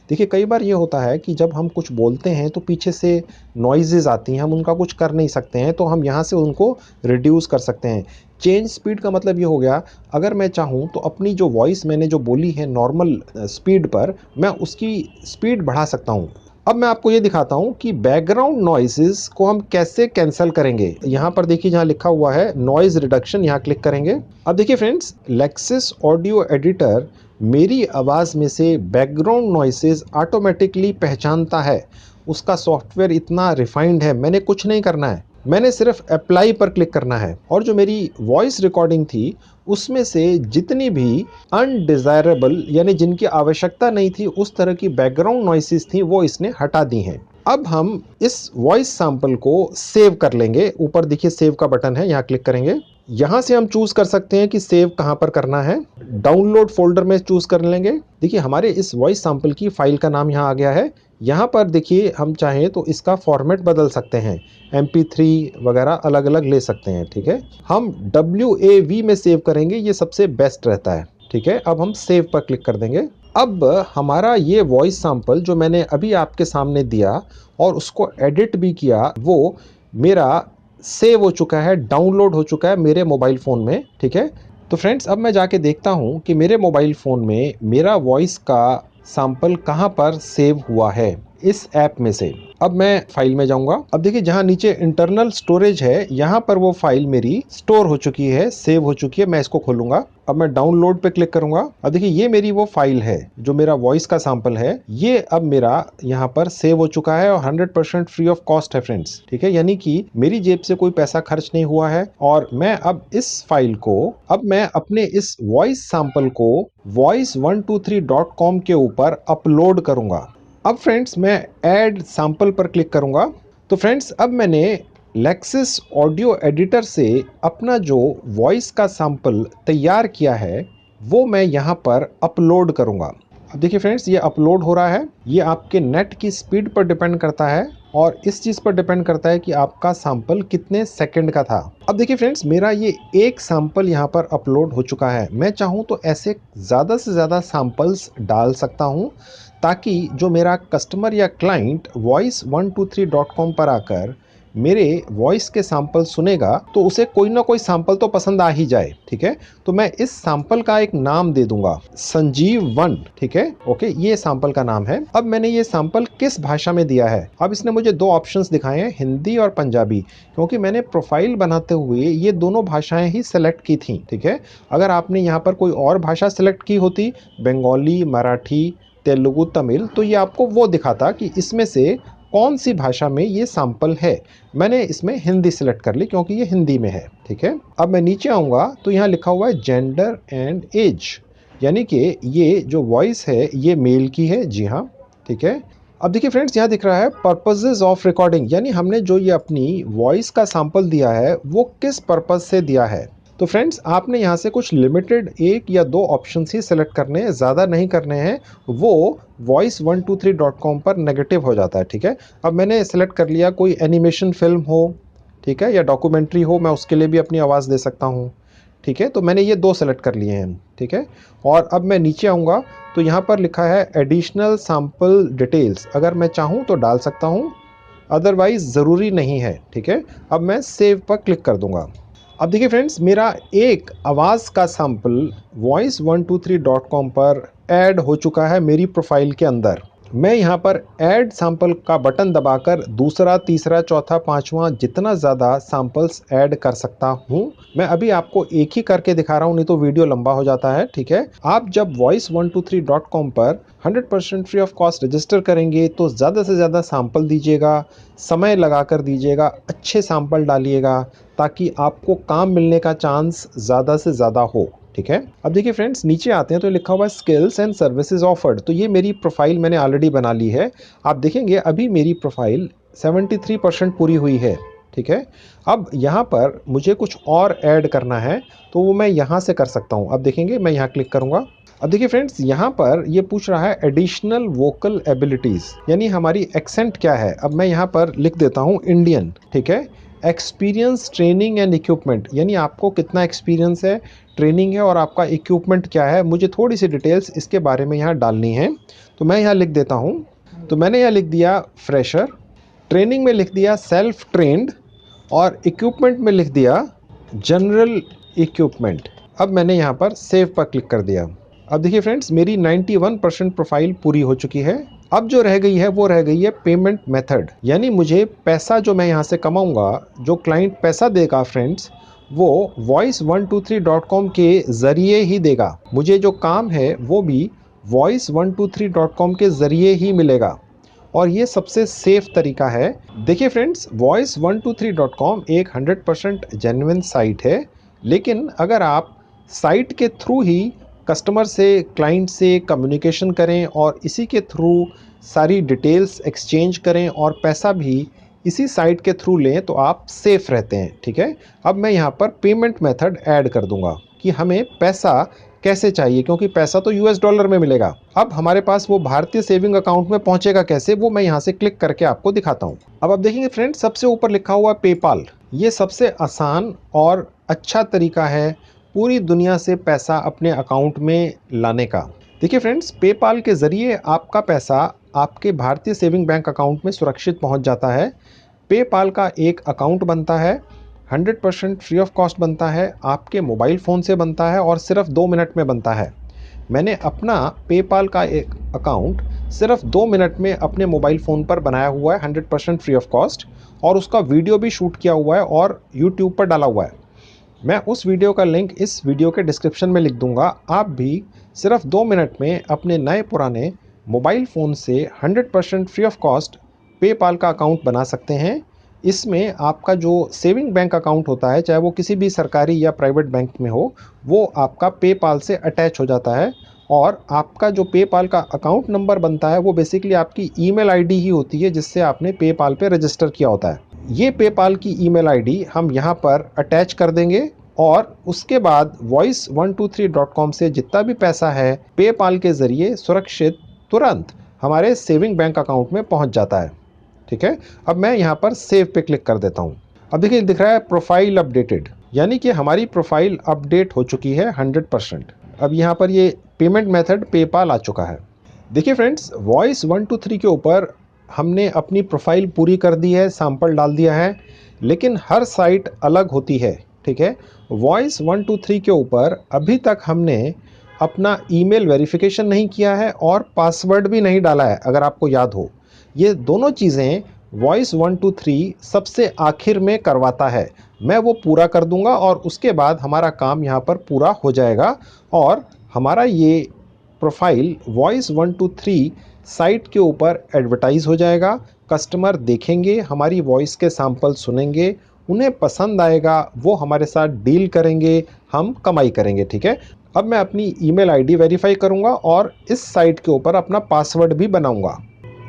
देखिए कई बार ये होता है कि जब हम कुछ बोलते हैं तो पीछे से नॉइजेज़ आती हैं, हम उनका कुछ कर नहीं सकते हैं, तो हम यहाँ से उनको रिड्यूस कर सकते हैं। चेंज स्पीड का मतलब ये हो गया, अगर मैं चाहूँ तो अपनी जो वॉइस मैंने जो बोली है नॉर्मल स्पीड पर, मैं उसकी स्पीड बढ़ा सकता हूँ। अब मैं आपको ये दिखाता हूँ कि बैकग्राउंड नॉइसेस को हम कैसे कैंसिल करेंगे। यहाँ पर देखिए जहाँ लिखा हुआ है नॉइज़ रिडक्शन, यहाँ क्लिक करेंगे। अब देखिए फ्रेंड्स, लेक्सिस ऑडियो एडिटर मेरी आवाज़ में से बैकग्राउंड नॉइसेस ऑटोमेटिकली पहचानता है। उसका सॉफ्टवेयर इतना रिफाइंड है, मैंने कुछ नहीं करना है, मैंने सिर्फ अप्लाई पर क्लिक करना है और जो मेरी वॉइस रिकॉर्डिंग थी उसमें से जितनी भी अनडिज़ायरेबल यानी जिनकी आवश्यकता नहीं थी उस तरह की बैकग्राउंड नॉइसेस थी, वो इसने हटा दी हैं। अब हम इस वॉइस सैंपल को सेव कर लेंगे। ऊपर देखिए सेव का बटन है, यहाँ क्लिक करेंगे। यहाँ से हम चूज़ कर सकते हैं कि सेव कहाँ पर करना है। डाउनलोड फोल्डर में चूज़ कर लेंगे। देखिए हमारे इस वॉइस सैंपल की फाइल का नाम यहाँ आ गया है। यहाँ पर देखिए हम चाहें तो इसका फॉर्मेट बदल सकते हैं, MP3 वगैरह अलग अलग ले सकते हैं, ठीक है। हम WAV में सेव करेंगे, ये सबसे बेस्ट रहता है, ठीक है। अब हम सेव पर क्लिक कर देंगे। अब हमारा ये वॉइस सैंपल जो मैंने अभी आपके सामने दिया और उसको एडिट भी किया, वो मेरा सेव हो चुका है, डाउनलोड हो चुका है मेरे मोबाइल फ़ोन में, ठीक है। तो फ्रेंड्स अब मैं जाके देखता हूँ कि मेरे मोबाइल फ़ोन में मेरा वॉइस का सैंपल कहाँ पर सेव हुआ है इस ऐप में से। अब मैं फाइल में जाऊंगा। अब देखिए जहाँ नीचे इंटरनल स्टोरेज है, यहाँ पर वो फाइल मेरी स्टोर हो चुकी है, सेव हो चुकी है। मैं इसको खोलूंगा। अब मैं डाउनलोड पे क्लिक करूंगा। अब देखिए ये मेरी वो फाइल है जो मेरा वॉइस का सैंपल है, ये अब मेरा यहाँ पर सेव हो चुका है और 100% फ्री ऑफ कॉस्ट है फ्रेंड्स, ठीक है। यानी कि मेरी जेब से कोई पैसा खर्च नहीं हुआ है और मैं अब इस फाइल को, अब मैं अपने इस वॉइस सैंपल को voice123.com के ऊपर अपलोड करूंगा। अब फ्रेंड्स मैं ऐड सैंपल पर क्लिक करूंगा। तो फ्रेंड्स अब मैंने लेक्सिस ऑडियो एडिटर से अपना जो वॉइस का सैंपल तैयार किया है वो मैं यहाँ पर अपलोड करूँगा। अब देखिए फ्रेंड्स ये अपलोड हो रहा है। ये आपके नेट की स्पीड पर डिपेंड करता है और इस चीज़ पर डिपेंड करता है कि आपका सैंपल कितने सेकंड का था। अब देखिए फ्रेंड्स मेरा ये एक सैंपल यहाँ पर अपलोड हो चुका है। मैं चाहूँ तो ऐसे ज़्यादा से ज़्यादा सैंपल्स डाल सकता हूँ ताकि जो मेरा कस्टमर या क्लाइंट voice123.com पर आकर मेरे वॉइस के सैंपल सुनेगा तो उसे कोई ना कोई सैंपल तो पसंद आ ही जाए। ठीक है, तो मैं इस सैंपल का एक नाम दे दूंगा, संजीव 1। ठीक है, ओके, ये सैंपल का नाम है। अब मैंने ये सैंपल किस भाषा में दिया है, अब इसने मुझे दो ऑप्शंस दिखाए हैं, हिंदी और पंजाबी, क्योंकि मैंने प्रोफाइल बनाते हुए ये दोनों भाषाएं ही सेलेक्ट की थी। ठीक है, अगर आपने यहाँ पर कोई और भाषा सेलेक्ट की होती, बंगाली, मराठी, तेलुगु, तमिल, तो ये आपको वो दिखाता कि इसमें से कौन सी भाषा में ये सैंपल है। मैंने इसमें हिंदी सेलेक्ट कर ली क्योंकि ये हिंदी में है। ठीक है, अब मैं नीचे आऊँगा तो यहाँ लिखा हुआ है जेंडर एंड एज, यानी कि ये जो वॉइस है ये मेल की है। जी हाँ, ठीक है। अब देखिए फ्रेंड्स, यहाँ दिख रहा है पर्पजेज ऑफ रिकॉर्डिंग, यानी हमने जो ये अपनी वॉइस का सैंपल दिया है वो किस पर्पज से दिया है। तो फ्रेंड्स, आपने यहाँ से कुछ लिमिटेड 1 या 2 ऑप्शन ही सेलेक्ट करने हैं, ज़्यादा नहीं करने हैं, वो voice123.com पर नेगेटिव हो जाता है। ठीक है, अब मैंने सेलेक्ट कर लिया कोई एनिमेशन फिल्म हो, ठीक है, या डॉक्यूमेंट्री हो, मैं उसके लिए भी अपनी आवाज़ दे सकता हूँ। ठीक है, तो मैंने ये 2 सेलेक्ट कर लिए हैं। ठीक है, और अब मैं नीचे आऊँगा तो यहाँ पर लिखा है एडिशनल सैम्पल डिटेल्स, अगर मैं चाहूँ तो डाल सकता हूँ, अदरवाइज़ ज़रूरी नहीं है। ठीक है, अब मैं सेव पर क्लिक कर दूँगा। अब देखिए फ्रेंड्स, मेरा एक आवाज़ का सैंपल voice123.com पर ऐड हो चुका है मेरी प्रोफाइल के अंदर। मैं यहाँ पर ऐड सैंपल का बटन दबाकर दूसरा, तीसरा, चौथा, पांचवा, जितना ज़्यादा सैंपल्स ऐड कर सकता हूँ। मैं अभी आपको एक ही करके दिखा रहा हूँ, नहीं तो वीडियो लंबा हो जाता है। ठीक है, आप जब voice123.com पर 100% फ्री ऑफ कॉस्ट रजिस्टर करेंगे तो ज़्यादा से ज़्यादा सैंपल दीजिएगा, समय लगा कर दीजिएगा, अच्छे सैंपल डालिएगा, ताकि आपको काम मिलने का चांस ज़्यादा से ज़्यादा हो। ठीक है, अब देखिए फ्रेंड्स, नीचे आते हैं तो लिखा हुआ है स्किल्स एंड सर्विसेज ऑफर्ड, तो ये मेरी प्रोफाइल मैंने ऑलरेडी बना ली है। आप देखेंगे अभी मेरी प्रोफाइल 73% पूरी हुई है। ठीक है, अब यहाँ पर मुझे कुछ और ऐड करना है तो वो मैं यहाँ से कर सकता हूँ। अब देखेंगे, मैं यहाँ क्लिक करूँगा। अब देखिए फ्रेंड्स, यहाँ पर ये पूछ रहा है एडिशनल वोकल एबिलिटीज़, यानी हमारी एक्सेंट क्या है। अब मैं यहाँ पर लिख देता हूँ इंडियन। ठीक है, एक्सपीरियंस, ट्रेनिंग एंड इक्विपमेंट, यानी आपको कितना एक्सपीरियंस है, ट्रेनिंग है, और आपका इक्विपमेंट क्या है, मुझे थोड़ी सी डिटेल्स इसके बारे में यहाँ डालनी है। तो मैं यहाँ लिख देता हूँ, तो मैंने यहाँ लिख दिया फ्रेशर, ट्रेनिंग में लिख दिया सेल्फ ट्रेंड, और इक्विपमेंट में लिख दिया जनरल इक्विपमेंट। अब मैंने यहाँ पर सेव पर क्लिक कर दिया। अब देखिए फ्रेंड्स, मेरी 91% प्रोफाइल पूरी हो चुकी है। अब जो रह गई है वो रह गई है पेमेंट मेथड, यानी मुझे पैसा जो मैं यहाँ से कमाऊँगा, जो क्लाइंट पैसा देगा फ्रेंड्स, वो voice123.com के ज़रिए ही देगा। मुझे जो काम है वो भी voice123.com के ज़रिए ही मिलेगा, और ये सबसे सेफ तरीका है। देखिए फ्रेंड्स, voice123.com एक 100% जेन्युइन साइट है, लेकिन अगर आप साइट के थ्रू ही कस्टमर से, क्लाइंट से कम्युनिकेशन करें और इसी के थ्रू सारी डिटेल्स एक्सचेंज करें और पैसा भी इसी साइट के थ्रू लें, तो आप सेफ रहते हैं। ठीक है, अब मैं यहाँ पर पेमेंट मेथड ऐड कर दूंगा कि हमें पैसा कैसे चाहिए, क्योंकि पैसा तो US डॉलर में मिलेगा। अब हमारे पास वो भारतीय सेविंग अकाउंट में पहुंचेगा कैसे, वो मैं यहाँ से क्लिक करके आपको दिखाता हूँ। अब आप देखेंगे फ्रेंड्स, सबसे ऊपर लिखा हुआ है पेपाल। ये सबसे आसान और अच्छा तरीका है पूरी दुनिया से पैसा अपने अकाउंट में लाने का। देखिए फ्रेंड्स, पेपाल के ज़रिए आपका पैसा आपके भारतीय सेविंग बैंक अकाउंट में सुरक्षित पहुंच जाता है। पेपाल का एक अकाउंट बनता है, 100% फ्री ऑफ कॉस्ट बनता है, आपके मोबाइल फ़ोन से बनता है और सिर्फ 2 मिनट में बनता है। मैंने अपना पेपाल का एक अकाउंट सिर्फ 2 मिनट में अपने मोबाइल फ़ोन पर बनाया हुआ है, 100% फ्री ऑफ कॉस्ट, और उसका वीडियो भी शूट किया हुआ है और यूट्यूब पर डाला हुआ है। मैं उस वीडियो का लिंक इस वीडियो के डिस्क्रिप्शन में लिख दूंगा। आप भी सिर्फ 2 मिनट में अपने नए पुराने मोबाइल फ़ोन से 100% फ्री ऑफ कॉस्ट पेपाल का अकाउंट बना सकते हैं। इसमें आपका जो सेविंग बैंक अकाउंट होता है, चाहे वो किसी भी सरकारी या प्राइवेट बैंक में हो, वो आपका पेपाल से अटैच हो जाता है, और आपका जो पेपाल का अकाउंट नंबर बनता है वो बेसिकली आपकी ईमेल आईडी ही होती है जिससे आपने पेपाल पे रजिस्टर किया होता है। ये पेपाल की ईमेल आईडी हम यहाँ पर अटैच कर देंगे, और उसके बाद voice123.com से जितना भी पैसा है पेपाल के ज़रिए सुरक्षित तुरंत हमारे सेविंग बैंक अकाउंट में पहुँच जाता है। ठीक है, अब मैं यहाँ पर सेव पे क्लिक कर देता हूँ। अब देखिए दिख रहा है प्रोफाइल अपडेटेड, यानी कि हमारी प्रोफाइल अपडेट हो चुकी है 100%। अब यहाँ पर ये पेमेंट मेथड पेपाल आ चुका है। देखिए फ्रेंड्स, voice123 के ऊपर हमने अपनी प्रोफाइल पूरी कर दी है, सैंपल डाल दिया है, लेकिन हर साइट अलग होती है, ठीक है। वॉइस 123 के ऊपर अभी तक हमने अपना ईमेल वेरिफिकेशन नहीं किया है और पासवर्ड भी नहीं डाला है, अगर आपको याद हो। ये दोनों चीज़ें वॉइस 123 सबसे आखिर में करवाता है। मैं वो पूरा कर दूंगा और उसके बाद हमारा काम यहाँ पर पूरा हो जाएगा और हमारा ये प्रोफाइल वॉइस 123 साइट के ऊपर एडवर्टाइज हो जाएगा। कस्टमर देखेंगे, हमारी वॉइस के सैंपल सुनेंगे, उन्हें पसंद आएगा, वो हमारे साथ डील करेंगे, हम कमाई करेंगे, ठीक है। अब मैं अपनी ईमेल आईडी वेरीफाई करूंगा और इस साइट के ऊपर अपना पासवर्ड भी बनाऊंगा।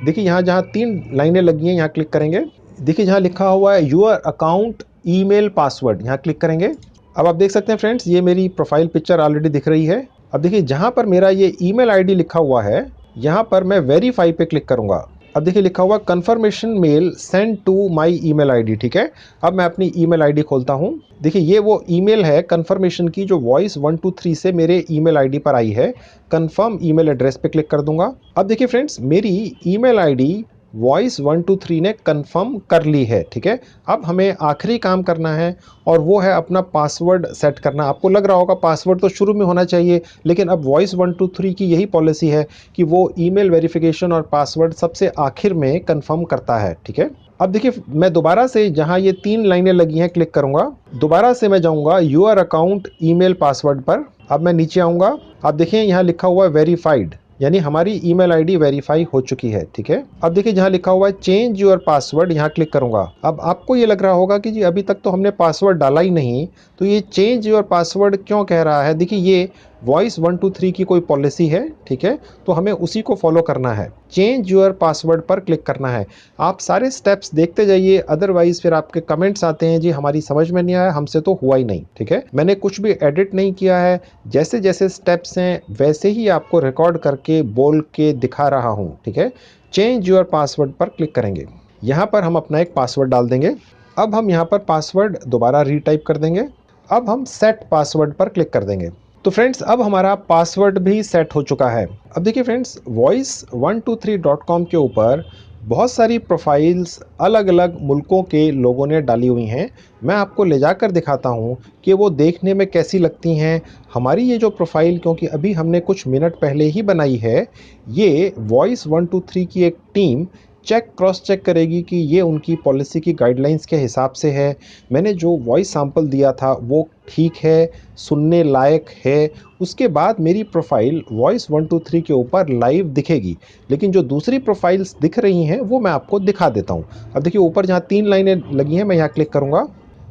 देखिए यहाँ जहाँ 3 लाइनें लगी हैं, यहाँ क्लिक करेंगे। देखिए जहाँ लिखा हुआ है यूर अकाउंट ईमेल पासवर्ड, यहाँ क्लिक करेंगे। अब आप देख सकते हैं फ्रेंड्स, ये मेरी प्रोफाइल पिक्चर ऑलरेडी दिख रही है। अब देखिए जहाँ पर मेरा ये ईमेल आईडी लिखा हुआ है, यहाँ पर मैं वेरीफाई पे क्लिक करूँगा। अब देखिए लिखा हुआ confirmation mail send to my email ID, ठीक है। अब मैं अपनी ईमेल आईडी खोलता हूँ। देखिए ये वो ईमेल है कन्फर्मेशन की जो वॉइस 123 से मेरे ईमेल आईडी पर आई है। कन्फर्म ईमेल एड्रेस पे क्लिक कर दूंगा। अब देखिए फ्रेंड्स, मेरी ईमेल आईडी वॉइस 123 ने कंफर्म कर ली है, ठीक है। अब हमें आखिरी काम करना है और वो है अपना पासवर्ड सेट करना। आपको लग रहा होगा पासवर्ड तो शुरू में होना चाहिए, लेकिन अब वॉइस 123 की यही पॉलिसी है कि वो ईमेल वेरिफिकेशन और पासवर्ड सबसे आखिर में कंफर्म करता है, ठीक है। अब देखिए मैं दोबारा से जहां ये 3 लाइनें लगी हैं क्लिक करूंगा। दोबारा से मैं जाऊंगा यूर अकाउंट ईमेल पासवर्ड पर। अब मैं नीचे आऊंगा। आप देखिए यहाँ लिखा हुआ है वेरीफाइड, यानी हमारी ईमेल आईडी वेरीफाई हो चुकी है, ठीक है। अब देखिए जहाँ लिखा हुआ है चेंज योर पासवर्ड, यहाँ क्लिक करूंगा। अब आपको ये लग रहा होगा कि जी अभी तक तो हमने पासवर्ड डाला ही नहीं, तो ये चेंज योर पासवर्ड क्यों कह रहा है। देखिए ये वॉइस 123 की कोई पॉलिसी है, ठीक है, तो हमें उसी को फॉलो करना है। चेंज योर पासवर्ड पर क्लिक करना है। आप सारे स्टेप्स देखते जाइए, अदरवाइज फिर आपके कमेंट्स आते हैं जी हमारी समझ में नहीं आया, हमसे तो हुआ ही नहीं, ठीक है। मैंने कुछ भी एडिट नहीं किया है, जैसे जैसे स्टेप्स हैं वैसे ही आपको रिकॉर्ड करके बोल के दिखा रहा हूं, ठीक है। चेंज योर पासवर्ड पर क्लिक करेंगे। यहाँ पर हम अपना एक पासवर्ड डाल देंगे। अब हम यहाँ पर पासवर्ड दोबारा रीटाइप कर देंगे। अब हम सेट पासवर्ड पर क्लिक कर देंगे। तो फ्रेंड्स अब हमारा पासवर्ड भी सेट हो चुका है। अब देखिए फ्रेंड्स, voice123.com के ऊपर बहुत सारी प्रोफाइल्स अलग अलग मुल्कों के लोगों ने डाली हुई हैं। मैं आपको ले जाकर दिखाता हूँ कि वो देखने में कैसी लगती हैं। हमारी ये जो प्रोफाइल, क्योंकि अभी हमने कुछ मिनट पहले ही बनाई है, ये voice123 की एक टीम क्रॉस चेक करेगी कि ये उनकी पॉलिसी की गाइडलाइंस के हिसाब से है। मैंने जो वॉइस सैंपल दिया था वो ठीक है, सुनने लायक है। उसके बाद मेरी प्रोफाइल वॉइस 123 के ऊपर लाइव दिखेगी। लेकिन जो दूसरी प्रोफाइल्स दिख रही हैं वो मैं आपको दिखा देता हूँ। अब देखिए ऊपर जहाँ 3 लाइनें लगी हैं, मैं यहाँ क्लिक करूँगा,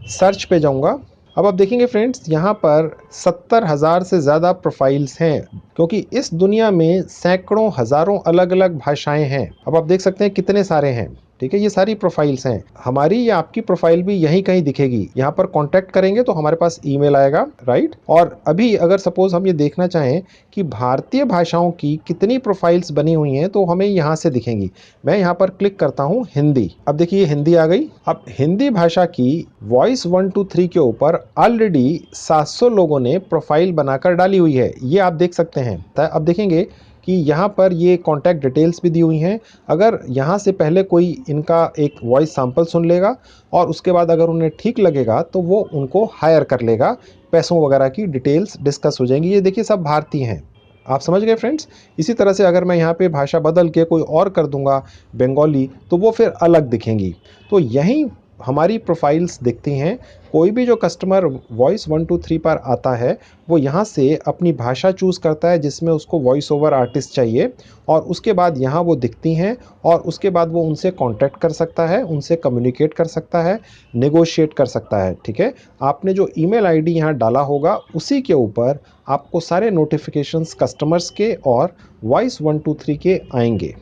सर्च पे जाऊँगा। अब आप देखेंगे फ्रेंड्स, यहाँ पर 70,000 से ज़्यादा प्रोफाइल्स हैं, क्योंकि इस दुनिया में सैकड़ों हज़ारों अलग अलग भाषाएं हैं। अब आप देख सकते हैं कितने सारे हैं, ठीक है। ये सारी प्रोफाइल्स हैं। हमारी या आपकी प्रोफाइल भी यहीं कहीं दिखेगी। यहाँ पर कांटेक्ट करेंगे तो हमारे पास ईमेल आएगा, राइट। और अभी अगर सपोज हम ये देखना चाहें कि भारतीय भाषाओं की कितनी प्रोफाइल्स बनी हुई हैं, तो हमें यहाँ से दिखेंगी। मैं यहाँ पर क्लिक करता हूँ हिंदी। अब देखिए हिंदी आ गई। अब हिंदी भाषा की वॉइस 123 के ऊपर ऑलरेडी 700 लोगों ने प्रोफाइल बनाकर डाली हुई है, ये आप देख सकते हैं। अब देखेंगे कि यहाँ पर ये कॉन्टैक्ट डिटेल्स भी दी हुई हैं। अगर यहाँ से पहले कोई इनका एक वॉइस सैंपल सुन लेगा और उसके बाद अगर उन्हें ठीक लगेगा तो वो उनको हायर कर लेगा, पैसों वगैरह की डिटेल्स डिस्कस हो जाएंगी। ये देखिए सब भारतीय हैं, आप समझ गए फ्रेंड्स। इसी तरह से अगर मैं यहाँ पे भाषा बदल के कोई और कर दूंगा, बंगाली, तो वो फिर अलग दिखेंगी। तो यहीं हमारी प्रोफाइल्स दिखती हैं। कोई भी जो कस्टमर वॉइस 123 पर आता है वो यहाँ से अपनी भाषा चूज़ करता है जिसमें उसको वॉइस ओवर आर्टिस्ट चाहिए, और उसके बाद यहाँ वो दिखती हैं और उसके बाद वो उनसे कांटेक्ट कर सकता है, उनसे कम्युनिकेट कर सकता है, नेगोशिएट कर सकता है, ठीक है। आपने जो ईमेल आईडी यहाँ डाला होगा उसी के ऊपर आपको सारे नोटिफिकेशंस कस्टमर्स के और वॉइस 123 के आएंगे।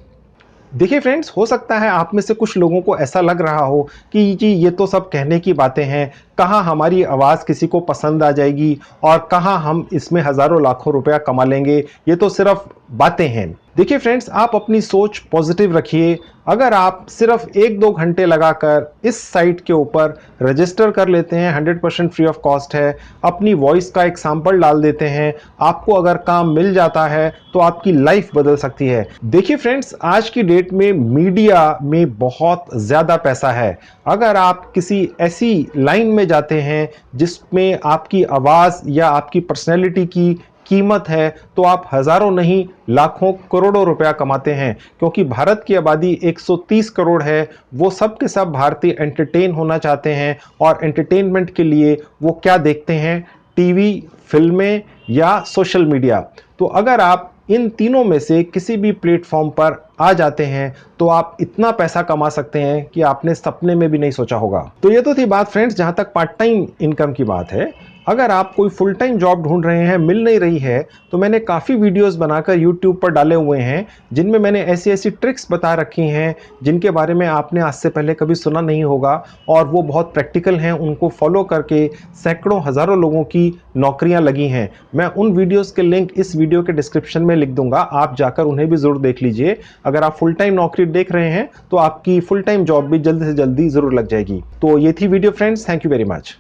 देखिए फ्रेंड्स, हो सकता है आप में से कुछ लोगों को ऐसा लग रहा हो कि जी ये तो सब कहने की बातें हैं, कहाँ हमारी आवाज़ किसी को पसंद आ जाएगी और कहाँ हम इसमें हज़ारों लाखों रुपया कमा लेंगे, ये तो सिर्फ बातें हैं। देखिए फ्रेंड्स, आप अपनी सोच पॉजिटिव रखिए। अगर आप सिर्फ 1-2 घंटे लगाकर इस साइट के ऊपर रजिस्टर कर लेते हैं, 100% फ्री ऑफ कॉस्ट है, अपनी वॉइस का एक सैंपल डाल देते हैं, आपको अगर काम मिल जाता है तो आपकी लाइफ बदल सकती है। देखिए फ्रेंड्स, आज की डेट में मीडिया में बहुत ज़्यादा पैसा है। अगर आप किसी ऐसी लाइन में जाते हैं जिसमें आपकी आवाज़ या आपकी पर्सनैलिटी की कीमत है, तो आप हजारों नहीं लाखों करोड़ों रुपया कमाते हैं। क्योंकि भारत की आबादी 130 करोड़ है, वो सब के सब भारतीय एंटरटेन होना चाहते हैं और एंटरटेनमेंट के लिए वो क्या देखते हैं, टीवी, फिल्में या सोशल मीडिया। तो अगर आप इन तीनों में से किसी भी प्लेटफॉर्म पर आ जाते हैं तो आप इतना पैसा कमा सकते हैं कि आपने सपने में भी नहीं सोचा होगा। तो ये तो थी बात फ्रेंड्स जहां तक पार्ट टाइम इनकम की बात है। अगर आप कोई फुल टाइम जॉब ढूंढ रहे हैं, मिल नहीं रही है, तो मैंने काफ़ी वीडियोस बनाकर यूट्यूब पर डाले हुए हैं जिनमें मैंने ऐसी ऐसी ट्रिक्स बता रखी हैं जिनके बारे में आपने आज से पहले कभी सुना नहीं होगा और वो बहुत प्रैक्टिकल हैं। उनको फॉलो करके सैकड़ों हज़ारों लोगों की नौकरियां लगी हैं। मैं उन वीडियोस के लिंक इस वीडियो के डिस्क्रिप्शन में लिख दूंगा, आप जाकर उन्हें भी ज़रूर देख लीजिए। अगर आप फुल टाइम नौकरी देख रहे हैं तो आपकी फुल टाइम जॉब भी जल्दी से जल्दी ज़रूर लग जाएगी। तो ये थी video friends, thank you very much.